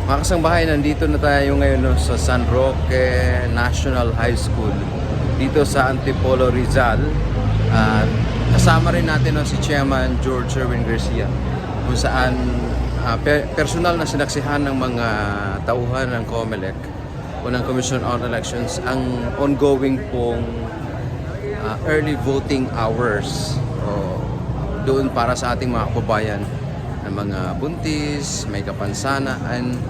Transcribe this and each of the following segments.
Mga kasangbahay, nandito na tayo ngayon sa San Roque National High School dito sa Antipolo, Rizal. At kasama rin natin si Chairman George Sherwin Garcia, kung saan personal na sinaksihan ng mga tauhan ng COMELEC o ng Commission on Elections ang ongoing pong early voting hours doon para sa ating mga kababayan ng mga buntis, may kapansanan,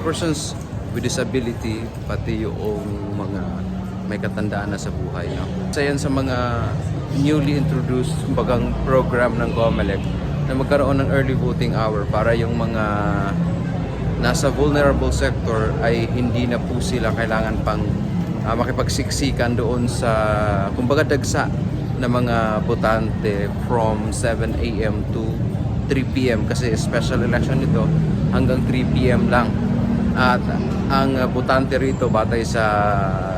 persons with disability, pati yung mga may katandaan na sa buhay. Isa yan sa mga newly introduced kumbagang program ng COMELEC na magkaroon ng early voting hour para yung mga nasa vulnerable sector ay hindi na po sila kailangan pang makipagsiksikan doon sa kumbaga dagsa na mga botante from 7 AM to 3 PM kasi special election nito hanggang 3 PM lang. At ang botante rito batay sa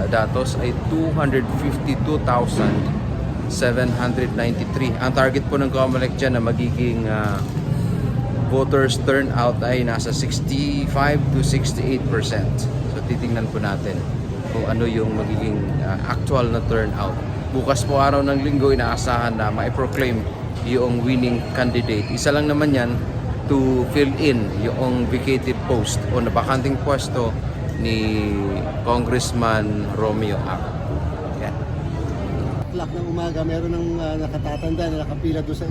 datos ay 252,793. Ang target po ng COMELEC dyan na magiging voters turnout ay nasa 65 to 68%. So titingnan po natin kung ano yung magiging actual na turnout. Bukas po araw ng linggo inaasahan na ma-proclaim yung winning candidate. Isa lang naman yan to fill in yung vacated post o nabakanting pwesto ni Congressman Romeo Act. Yan. Clock ng umaga, meron ng nakatatanda na nakapila doon sa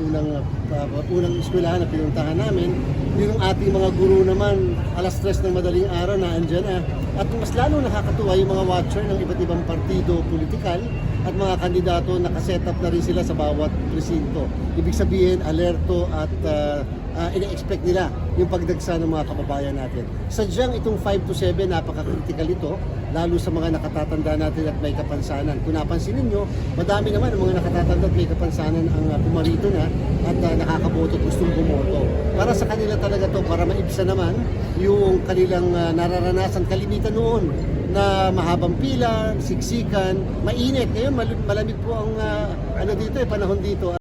unang eskwelahan na pinuntahan namin. Yung ating mga guro naman, alas 3 ng madaling araw na andyan na. At mas lalo nakakatuwa yung mga watcher ng iba't ibang partido politikal at mga kandidato nakaset up na rin sila sa bawat presinto. Ibig sabihin, alerto at ina-expect nila yung pagdagsa ng mga kababayan natin. Sadyang itong 5 to 7, napaka-critical ito, lalo sa mga nakatatanda natin at may kapansanan. Kung napansin ninyo, madami naman ang mga nakatatanda at may kapansanan ang pumarito na at nakakaboto at gustong bumoto. Para sa kanila talaga to, para maibsa naman yung kanilang nararanasan kalimitan noon na mahabang pila, siksikan, mainit. Ngayon malamig po ang panahon dito.